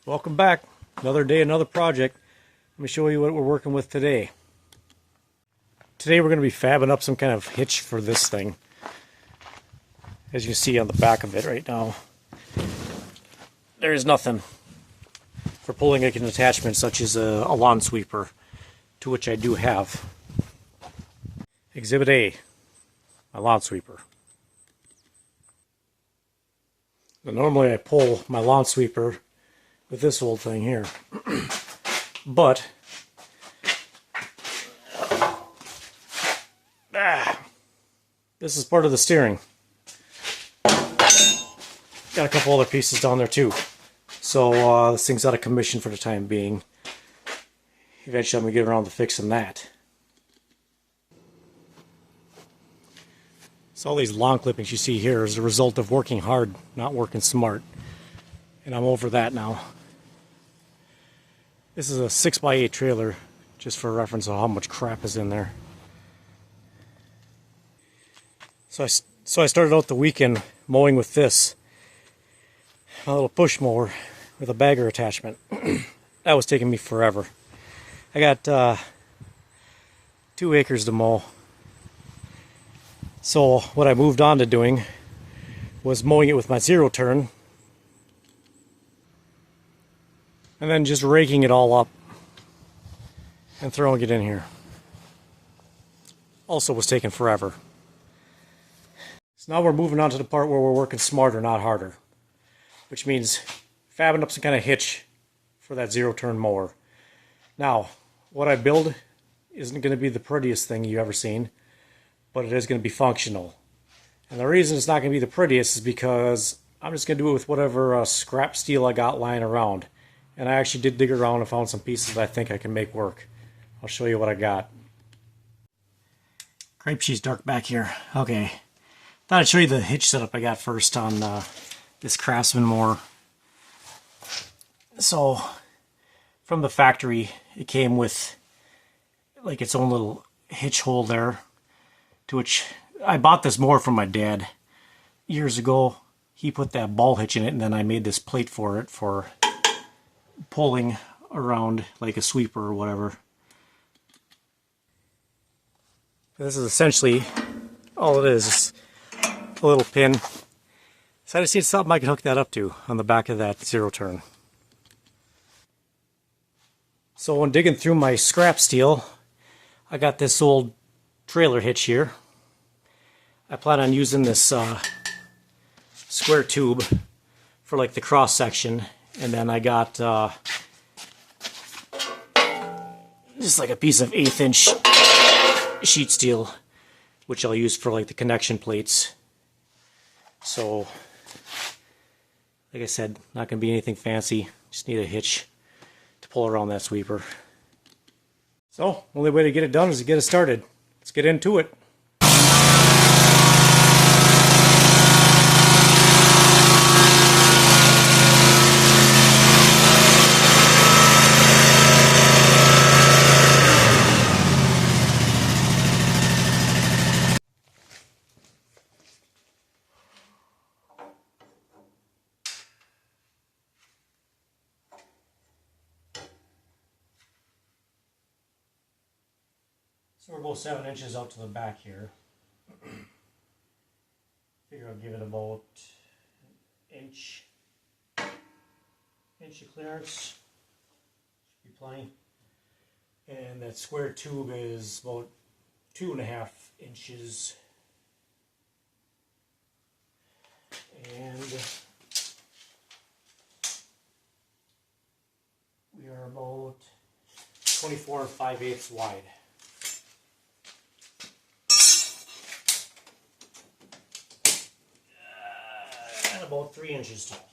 Welcome back. Another day, another project. Let me show you what we're working with today. Today we're going to be fabbing up some kind of hitch for this thing. As you can see on the back of it right now, there is nothing for pulling like an attachment such as a lawn sweeper, to which I do have. Exhibit A, my lawn sweeper. Now, normally I pull my lawn sweeper with this old thing here, but this is part of the steering. Got a couple other pieces down there too, so this thing's out of commission for the time being. Eventually I'm going to get around to fixing that. So all these long clippings you see here is a result of working hard, not working smart. And I'm over that now. This is a 6x8 trailer, just for reference of how much crap is in there. So I started out the weekend mowing with this, my little push mower with a bagger attachment. That was taking me forever. I got 2 acres to mow. So what I moved on to doing was mowing it with my zero turn, and then just raking it all up and throwing it in here. Also was taking forever. So now we're moving on to the part where we're working smarter, not harder. Which means fabbing up some kind of hitch for that zero turn mower. Now, what I build isn't going to be the prettiest thing you've ever seen, but it is going to be functional. And the reason it's not going to be the prettiest is because I'm just going to do it with whatever scrap steel I got lying around. And I actually did dig around and found some pieces that I think I can make work. I'll show you what I got. Crepe sheet's dark back here. Okay. Thought I'd show you the hitch setup I got first on this Craftsman mower. So, from the factory, it came with like its own little hitch hole there, to which I bought this mower from my dad years ago. He put that ball hitch in it, and then I made this plate for it for pulling around like a sweeper or whatever. This is essentially all it is a little pin. So I just need something I can hook that up to on the back of that zero turn. So when digging through my scrap steel, I got this old trailer hitch here. I plan on using this square tube for like the cross section, and then I got just like a piece of 1/8 inch sheet steel, which I'll use for like the connection plates. So like I said, not going to be anything fancy, just need a hitch to pull around that sweeper. So only way to get it done is to get it started. Let's get into it. So we're about 7 inches out to the back here. Figure I'll give it about an inch of clearance. Should be plenty. And that square tube is about 2.5 inches. And we are about 24 5/8 wide. About 3 inches tall.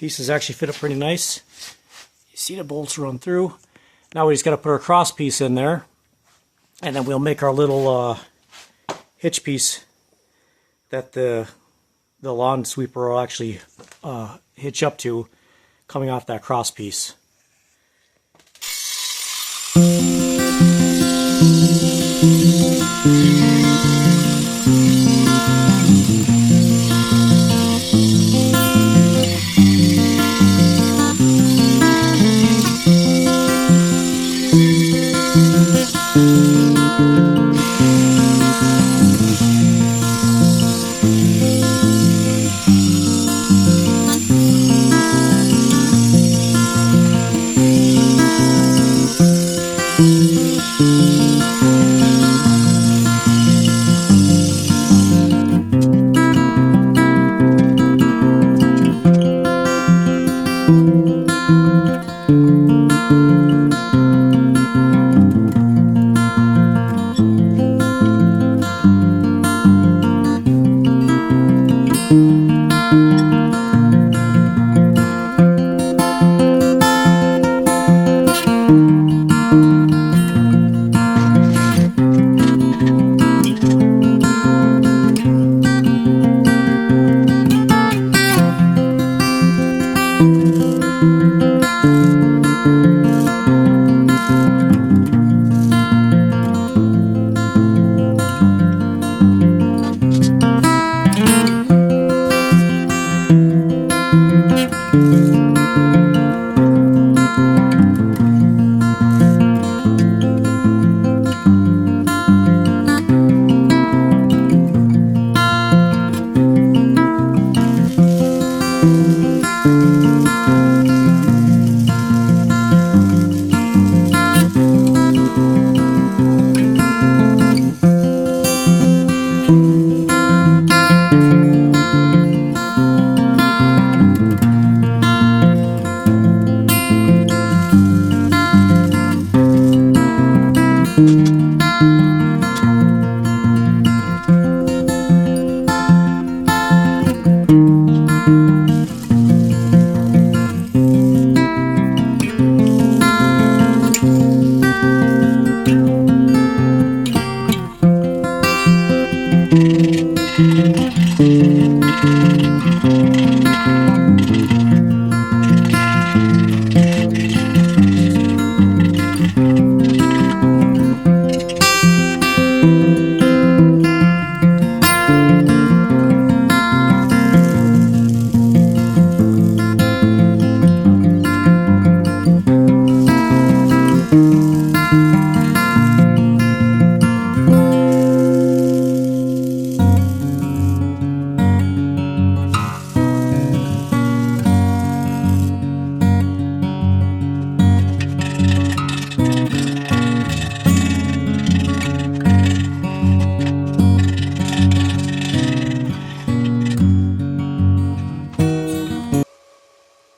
pieces actually fit up pretty nice. You see the bolts run through. Now we just got to put our cross piece in there, and then we'll make our little hitch piece that the lawn sweeper will actually hitch up to, coming off that cross piece.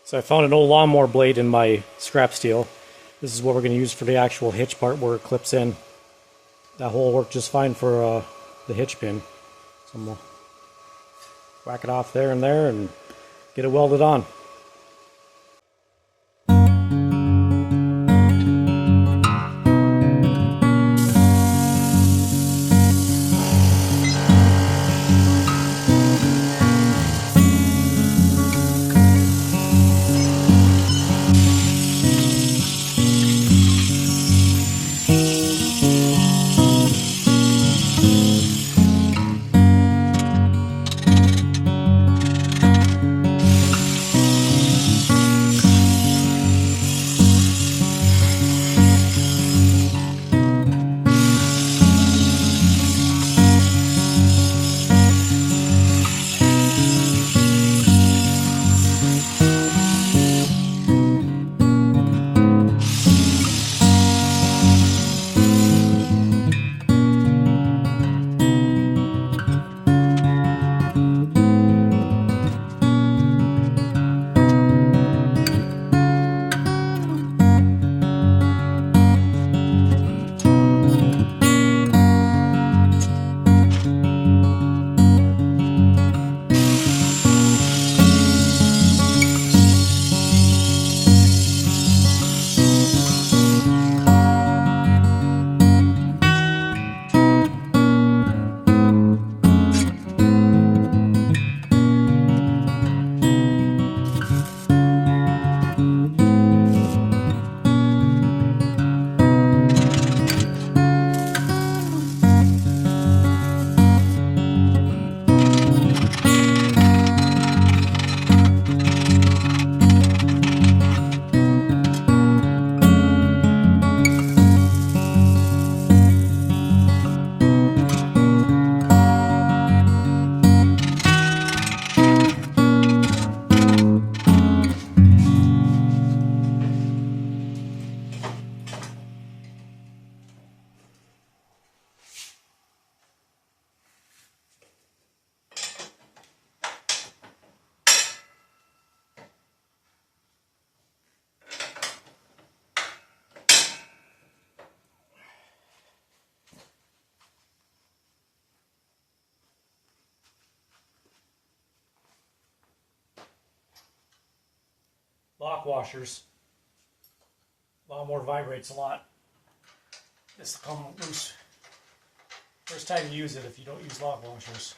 So I found an old lawnmower blade in my scrap steel. This is what we're going to use for the actual hitch part where it clips in. That hole worked just fine for the hitch pin. So I'm going to whack it off there and get it welded on. lock washers. Lawnmower vibrates a lot. This will come loose first time you use it if you don't use lock washers.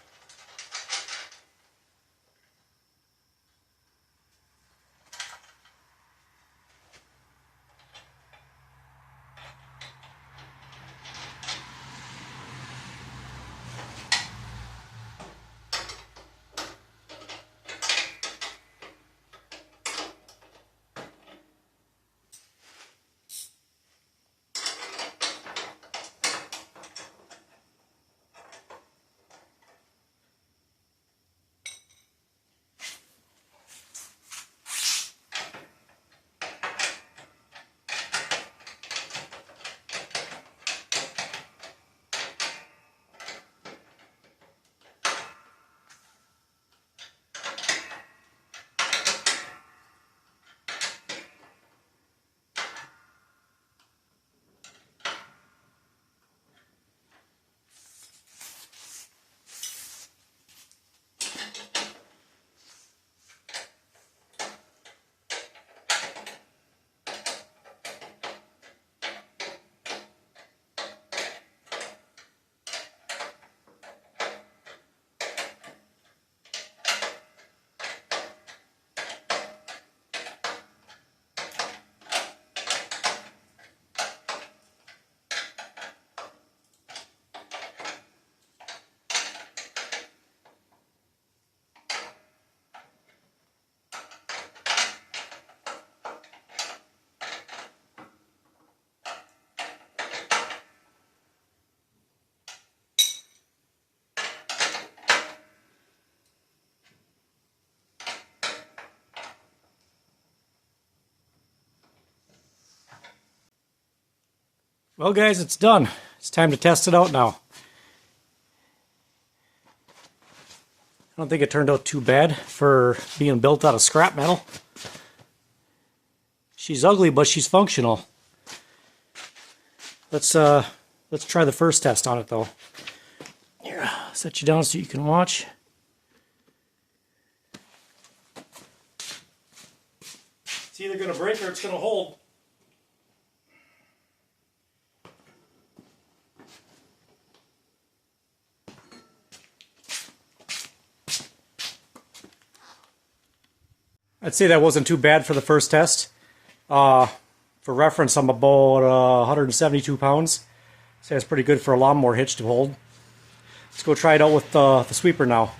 Well guys, it's done. It's time to test it out now. I don't think it turned out too bad for being built out of scrap metal. She's ugly, but she's functional. Let's try the first test on it though. Here, I'll set you down so you can watch. It's either going to break or it's going to hold. I'd say that wasn't too bad for the first test. For reference, I'm about 172 pounds. So that's pretty good for a lawnmower hitch to hold. Let's go try it out with the sweeper now.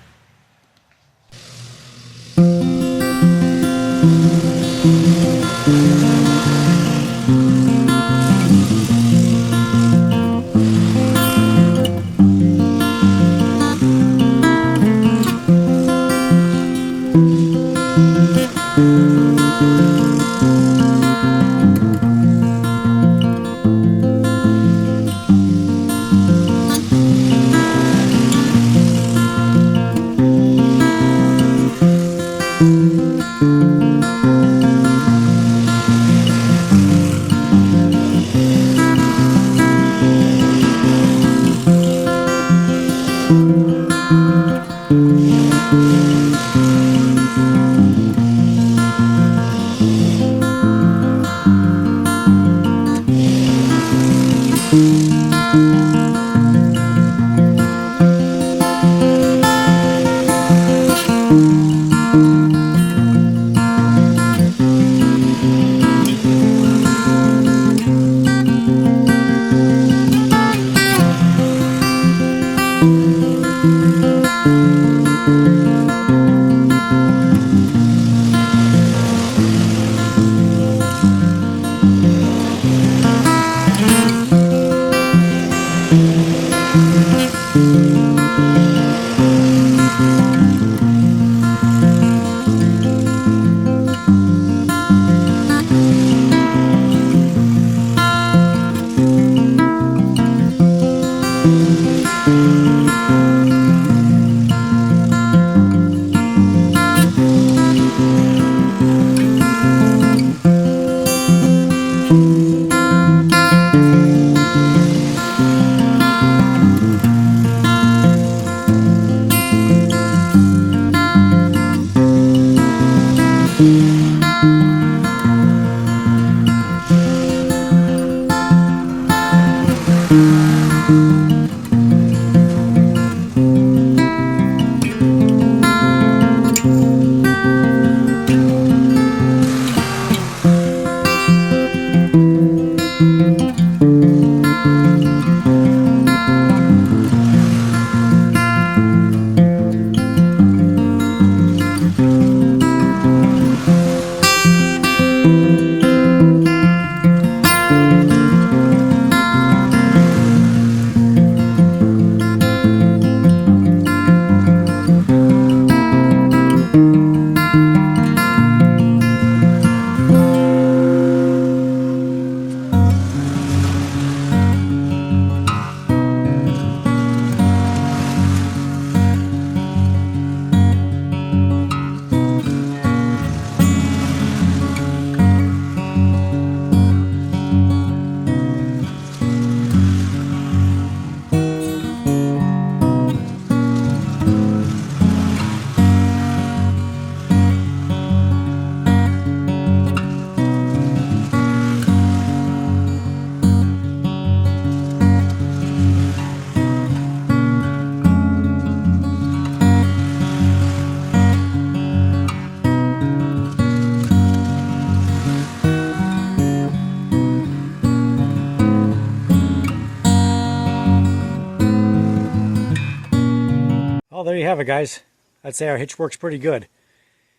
Well, there you have it, guys. I'd say our hitch works pretty good.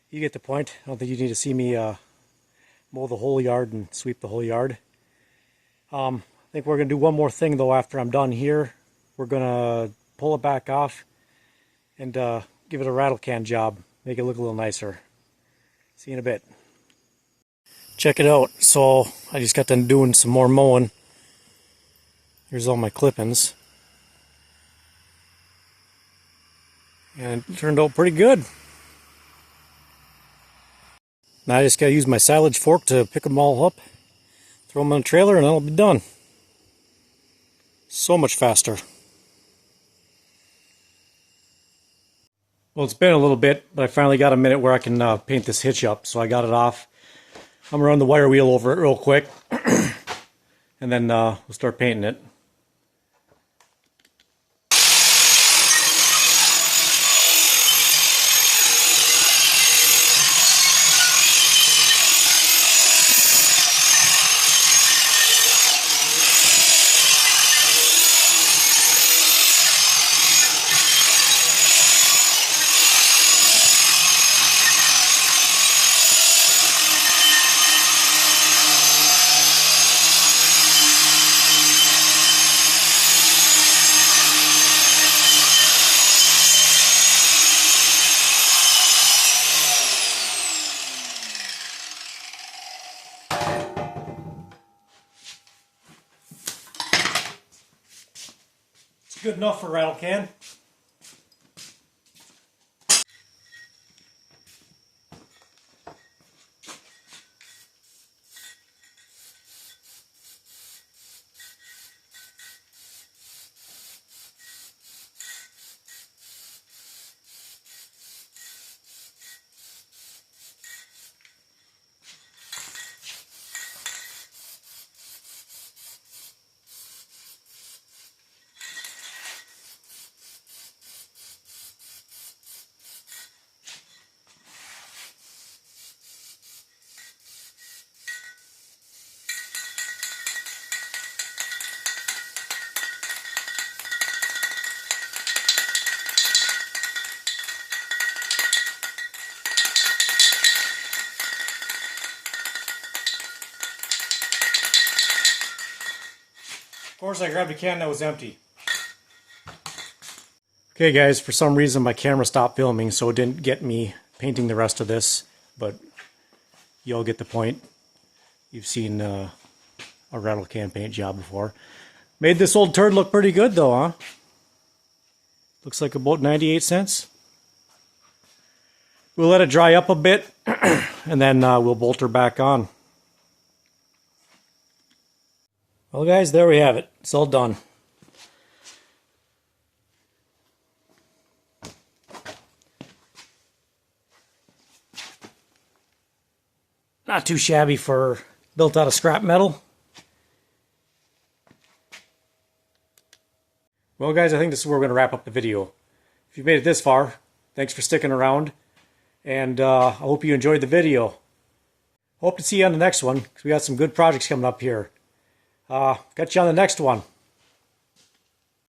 You get the point. I don't think you need to see me mow the whole yard and sweep the whole yard. I think we're going to do one more thing, though, after I'm done here. We're going to pull it back off and give it a rattle can job. Make it look a little nicer. See you in a bit. Check it out. So I just got done doing some more mowing. Here's all my clippings. And it turned out pretty good. Now I just got to use my silage fork to pick them all up, throw them in the trailer, and that'll be done. So much faster. Well, it's been a little bit, but I finally got a minute where I can paint this hitch up. So I got it off. I'm going to run the wire wheel over it real quick, and then we'll start painting it. Good enough for a rattle can. Of course, I grabbed a can that was empty. Okay guys, for some reason my camera stopped filming, so it didn't get me painting the rest of this, but you all get the point. You've seen a rattle can paint job before. Made this old turd look pretty good though, huh? Looks like about 98 cents. We'll let it dry up a bit, and then we'll bolt her back on. Well guys, there we have it. It's all done. Not too shabby for built out of scrap metal. Well guys, I think this is where we're going to wrap up the video. If you've made it this far, thanks for sticking around. And I hope you enjoyed the video. Hope to see you on the next one, because we got some good projects coming up here. Got you on the next one.